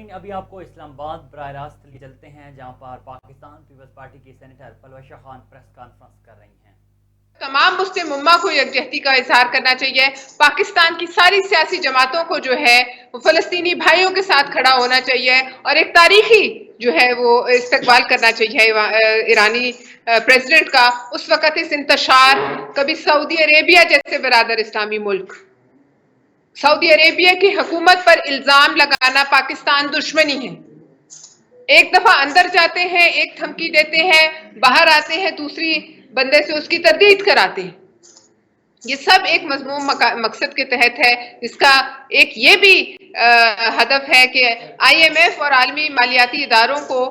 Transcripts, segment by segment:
ناظرین ابھی آپ کو اسلام آباد براہ راست لے چلتے ہیں جہاں پر پاکستان پیپلز پارٹی کی senator Palwasha Khan press conference کر رہی ہیں۔ تمام مسلم امہ کو یکجہتی کا اظہار کرنا چاہیے، پاکستان کی ساری سیاسی جماعتوں کو جو ہے وہ فلسطینی بھائیوں کے ساتھ کھڑا ہونا چاہیے اور ایک تاریخی جو ہے وہ استقبال کرنا چاہیے ایرانی پریزیڈنٹ کا۔ اس وقت اس انتشار کبھی سعودی عربیہ جیسے برادر اسلامی ملک، سعودی عربیہ کی حکومت پر الزام لگانا پاکستان دشمنی ہے۔ ایک دفعہ اندر جاتے ہیں، ایک دھمکی دیتے ہیں، باہر آتے ہیں دوسری بندے سے اس کی تردید کراتے ہیں۔ یہ سب ایک مضموم مقصد کے تحت ہے، اس کا ایک یہ بھی ہدف ہے کہ IMF اور عالمی مالیاتی اداروں کو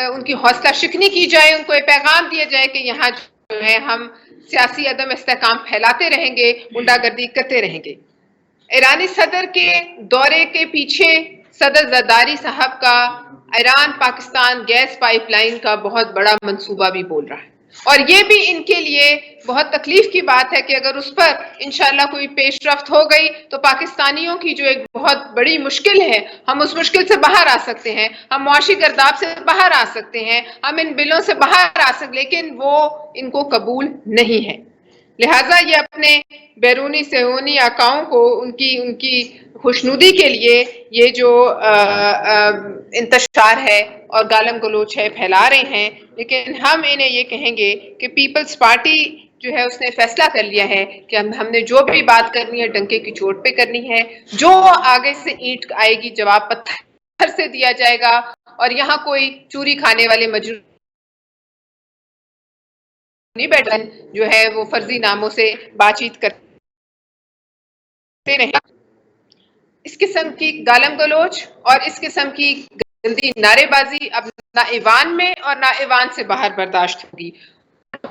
ان کی حوصلہ شکنی کی جائے، ان کو یہ پیغام دیا جائے کہ یہاں جو ہے ہم سیاسی عدم استحکام پھیلاتے رہیں گے، غنڈہ گردی کرتے رہیں گے۔ ایرانی صدر کے دورے کے پیچھے صدر زرداری صاحب کا Iran Pakistan gas pipeline کا بہت بڑا منصوبہ بھی بول رہا ہے، اور یہ بھی ان کے لیے بہت تکلیف کی بات ہے کہ اگر اس پر انشاءاللہ کوئی پیش رفت ہو گئی تو پاکستانیوں کی جو ایک بہت بڑی مشکل ہے، ہم اس مشکل سے باہر آ سکتے ہیں، ہم معاشی گرداب سے باہر آ سکتے ہیں، ہم ان بلوں سے باہر آ سکتے ہیں، لیکن وہ ان کو قبول نہیں ہے۔ لہٰذا یہ اپنے بیرونی صہیونی آقاؤں کو ان کی خوشنودی کے لیے یہ جو انتشار ہے اور گالم گلوچ ہے پھیلا رہے ہیں، لیکن ہم انہیں یہ کہیں گے کہ پیپلز پارٹی جو ہے اس نے فیصلہ کر لیا ہے کہ ہم نے جو بھی بات کرنی ہے ڈنکے کی چوٹ پہ کرنی ہے، جو آگے سے اینٹ آئے گی جواب پتھر سے دیا جائے گا، اور یہاں کوئی چوری کھانے والے مجرم نہیں بیٹھے جو ہے وہ فرضی ناموں سے بات چیت کرتے رہیں۔ اس قسم کی گالم گلوچ اور اس قسم کی گندی نعرے بازی اب نہ ایوان میں اور نہ ایوان سے باہر برداشت ہوگی۔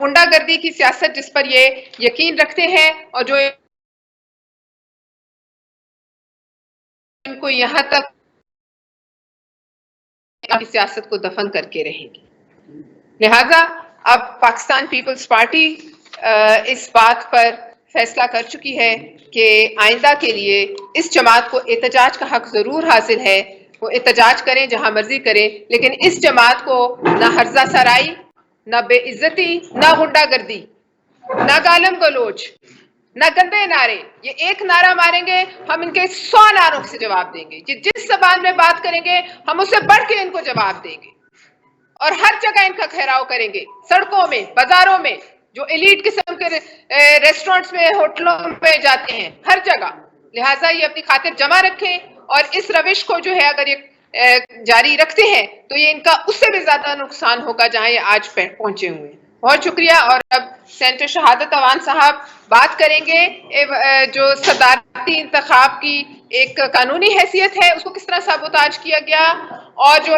غنڈہ گردی کی سیاست جس پر یہ یقین رکھتے ہیں اور جو ان کو یہاں تک سیاست کو دفن کر کے رہیں گی۔ لہٰذا اب پاکستان پیپلز پارٹی اس بات پر فیصلہ کر چکی ہے کہ آئندہ کے لیے اس جماعت کو احتجاج کا حق ضرور حاصل ہے، وہ احتجاج کریں جہاں مرضی کریں، لیکن اس جماعت کو نہ ہرزہ سرائی، نہ بے عزتی، نہ غنڈہ گردی، نہ گالم گلوچ، نہ گندے نعرے، یہ ایک نعرہ ماریں گے ہم ان کے 100 نعروں سے جواب دیں گے۔ جس زبان میں بات کریں گے ہم اسے بڑھ کے ان کو جواب دیں گے، اور ہر جگہ ان کا گھیراؤ کریں گے، سڑکوں میں، بازاروں میں، جو ایلیٹ قسم کے ریسٹورنٹس میں، ہوٹلوں میں جاتے ہیں، ہر جگہ۔ لہٰذا یہ اپنی خاطر جمع رکھیں، اور اس روش کو جو ہے اگر یہ جاری رکھتے ہیں تو یہ ان کا اس سے بھی زیادہ نقصان ہوگا جہاں یہ آج پہنچے ہوئے ہیں۔ بہت شکریہ۔ اور اب سینیٹر شہادت اوان صاحب بات کریں گے جو صدارتی انتخاب کی ایک قانونی حیثیت ہے اس کو کس طرح سابوتاج کیا گیا، اور جو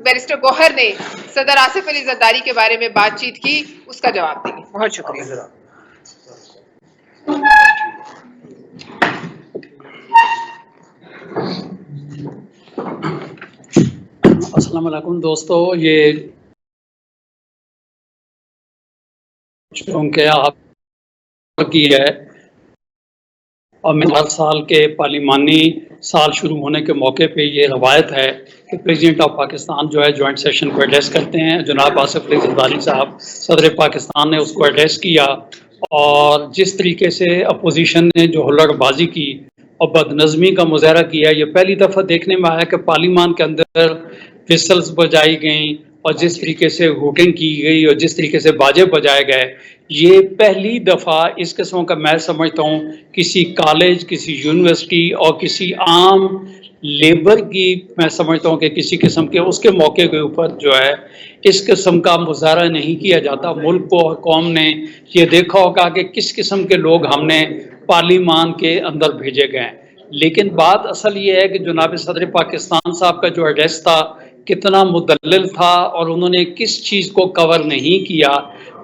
بیرسٹر گوہر نے صدر آصف علی زرداری کے بارے میں بات چیت کی اس کا جواب دیں گے۔ بہت شکریہ۔ السلام علیکم دوستو، یہ چونکہ آپ کی ہے اور میں ہر سال کے پارلیمانی سال شروع ہونے کے موقع پہ یہ روایت ہے کہ پریزیڈنٹ آف پاکستان جو ہے جوائنٹ سیشن کو ایڈریس کرتے ہیں۔ جناب آصف علی زرداری صاحب صدر پاکستان نے اس کو ایڈریس کیا، اور جس طریقے سے اپوزیشن نے جو ہلڑ بازی کی اور بدنظمی کا مظاہرہ کیا، یہ پہلی دفعہ دیکھنے میں آیا کہ پارلیمان کے اندر وسلز بجائی گئیں اور جس طریقے سے ہوٹنگ کی گئی اور جس طریقے سے باجے بجائے گئے، یہ پہلی دفعہ اس قسم کا میں سمجھتا ہوں کسی کالج، کسی یونیورسٹی اور کسی عام لیبر کی میں سمجھتا ہوں کہ کسی قسم کے اس کے موقع کے اوپر جو ہے اس قسم کا مظاہرہ نہیں کیا جاتا۔ ملک کو اور قوم نے یہ دیکھا ہوگا کہ کس قسم کے لوگ ہم نے پارلیمان کے اندر بھیجے گئے ہیں، لیکن بات اصل یہ ہے کہ جناب صدر پاکستان صاحب کا جو ایڈریس تھا کتنا مدلل تھا، اور انہوں نے کس چیز کو کور نہیں کیا۔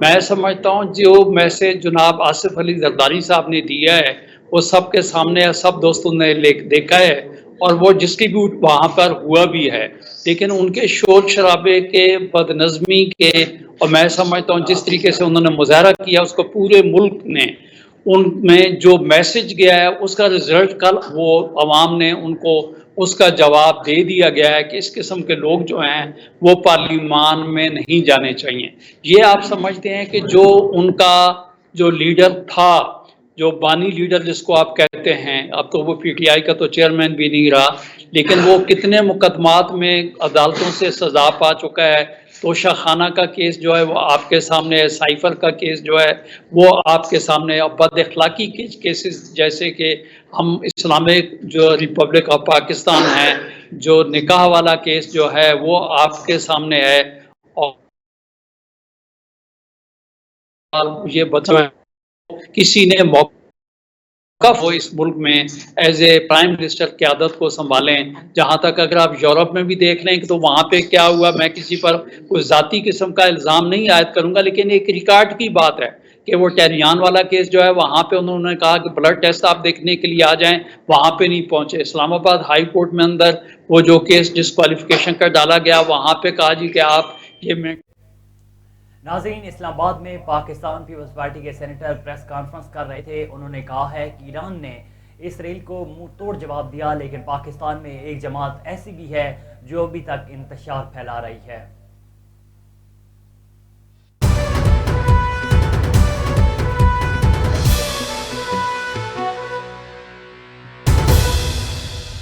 میں سمجھتا ہوں جو میسج جناب آصف علی زرداری صاحب نے دیا ہے وہ سب کے سامنے ہے، سب دوستوں نے دیکھا ہے، اور وہ ڈسٹریبیوٹ وہاں پر ہوا بھی ہے، لیکن ان کے شور شرابے کے، بدنظمی کے، اور میں سمجھتا ہوں جس طریقے سے انہوں نے مظاہرہ کیا اس کو پورے ملک نے، ان میں جو میسج گیا ہے اس کا رزلٹ کل وہ عوام نے ان کو اس کا جواب دے دیا گیا ہے کہ اس قسم کے لوگ جو ہیں وہ پارلیمان میں نہیں جانے چاہیے۔ یہ آپ سمجھتے ہیں کہ جو ان کا جو لیڈر تھا، جو بانی لیڈر جس کو آپ کہتے ہیں، اب تو وہ پی ٹی آئی کا تو چیئرمین بھی نہیں رہا، لیکن وہ کتنے مقدمات میں عدالتوں سے سزا پا چکا ہے۔ توشہ خانہ کا کیس جو ہے وہ آپ کے سامنے ہے، سائفر کا کیس جو ہے وہ آپ کے سامنے ہے، بد اخلاقی کے کیسز جیسے کہ ہم اسلامک جو ریپبلک آف پاکستان ہے، جو نکاح والا کیس جو ہے وہ آپ کے سامنے ہے، اور یہ بچہ کسی نے موقع وہ اس ملک میں ایز اے پرائم منسٹر قیادت کو سنبھالیں۔ جہاں تک اگر آپ یورپ میں بھی دیکھ لیں تو وہاں پہ کیا ہوا، میں کسی پر کوئی ذاتی قسم کا الزام نہیں عائد کروں گا، لیکن ایک ریکارڈ کی بات ہے کہ وہ ٹیریان والا کیس جو ہے وہاں پہ انہوں نے کہا کہ بلڈ ٹیسٹ آپ دیکھنے کے لیے آ جائیں، وہاں پہ نہیں پہنچے۔ اسلام آباد ہائی کورٹ میں اندر وہ جو کیس ڈسکوالیفیکیشن کا ڈالا گیا، وہاں پہ کہا جی کہ آپ یہ ناظرین، اسلام آباد میں پاکستان پیپلز پارٹی کے سینیٹر پریس کانفرنس کر رہے تھے۔ انہوں نے کہا ہے کہ ایران نے اسرائیل کو منہ توڑ جواب دیا، لیکن پاکستان میں ایک جماعت ایسی بھی ہے جو ابھی تک انتشار پھیلا رہی ہے۔